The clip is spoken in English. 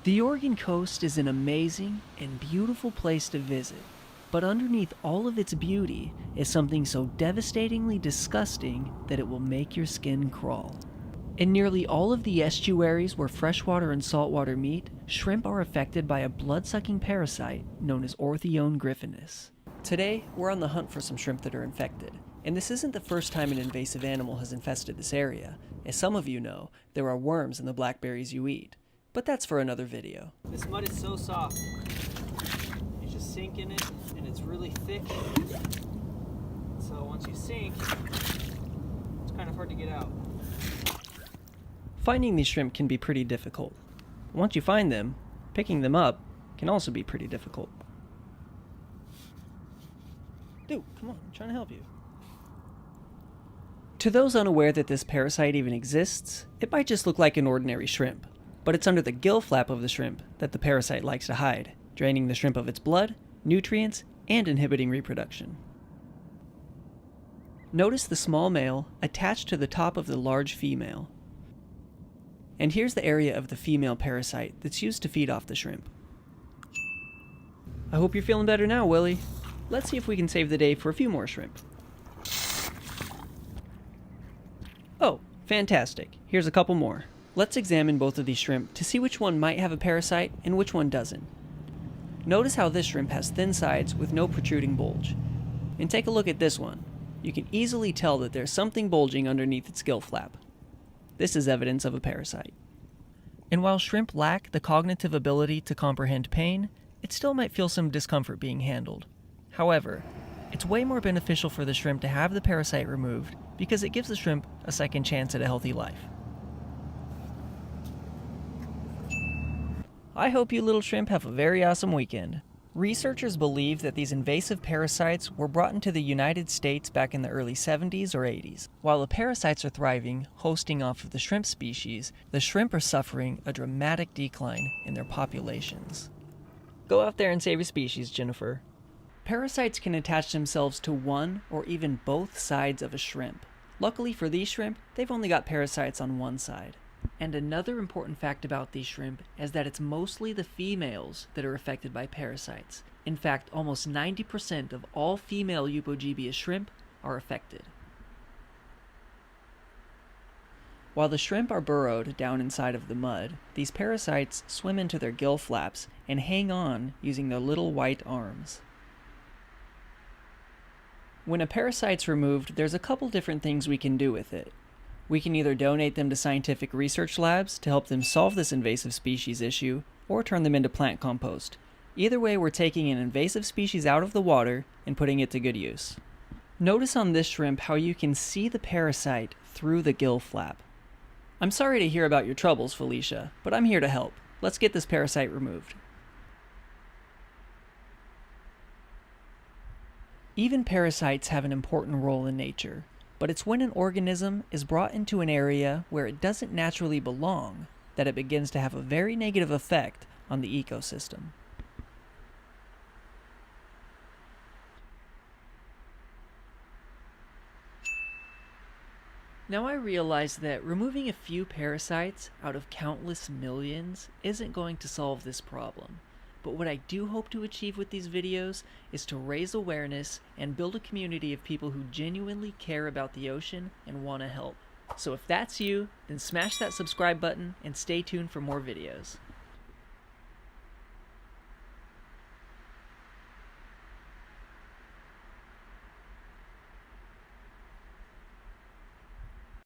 The Oregon coast is an amazing and beautiful place to visit, but underneath all of its beauty is something so devastatingly disgusting that it will make your skin crawl. In nearly all of the estuaries where freshwater and saltwater meet, shrimp are affected by a blood-sucking parasite known as Orthione griffinus. Today, we're on the hunt for some shrimp that are infected, and this isn't the first time an invasive animal has infested this area. As some of you know, there are worms in the blackberries you eat. But that's for another video. This mud is so soft. You just sink in it, and it's really thick. So once you sink, it's kind of hard to get out. Finding these shrimp can be pretty difficult. Once you find them, picking them up can also be pretty difficult. Dude, come on, I'm trying to help you. To those unaware that this parasite even exists, it might just look like an ordinary shrimp. But it's under the gill flap of the shrimp that the parasite likes to hide, draining the shrimp of its blood, nutrients, and inhibiting reproduction. Notice the small male attached to the top of the large female. And here's the area of the female parasite that's used to feed off the shrimp. I hope you're feeling better now, Willie. Let's see if we can save the day for a few more shrimp. Oh, fantastic. Here's a couple more. Let's examine both of these shrimp to see which one might have a parasite and which one doesn't. Notice how this shrimp has thin sides with no protruding bulge. And take a look at this one. You can easily tell that there's something bulging underneath its gill flap. This is evidence of a parasite. And while shrimp lack the cognitive ability to comprehend pain, it still might feel some discomfort being handled. However, it's way more beneficial for the shrimp to have the parasite removed because it gives the shrimp a second chance at a healthy life. I hope you little shrimp have a very awesome weekend. Researchers believe that these invasive parasites were brought into the United States back in the early 70s or 80s. While the parasites are thriving, hosting off of the shrimp species, the shrimp are suffering a dramatic decline in their populations. Go out there and save your species, Jennifer. Parasites can attach themselves to one or even both sides of a shrimp. Luckily for these shrimp, they've only got parasites on one side. And another important fact about these shrimp is that it's mostly the females that are affected by parasites. In fact, almost 90% of all female Euphoebius shrimp are affected. While the shrimp are burrowed down inside of the mud, these parasites swim into their gill flaps and hang on using their little white arms. When a parasite's removed, there's a couple different things we can do with it. We can either donate them to scientific research labs to help them solve this invasive species issue, or turn them into plant compost. Either way, we're taking an invasive species out of the water and putting it to good use. Notice on this shrimp how you can see the parasite through the gill flap. I'm sorry to hear about your troubles, Felicia, but I'm here to help. Let's get this parasite removed. Even parasites have an important role in nature. But it's when an organism is brought into an area where it doesn't naturally belong that it begins to have a very negative effect on the ecosystem. Now I realize that removing a few parasites out of countless millions isn't going to solve this problem. But what I do hope to achieve with these videos is to raise awareness and build a community of people who genuinely care about the ocean and want to help. So if that's you, then smash that subscribe button and stay tuned for more videos.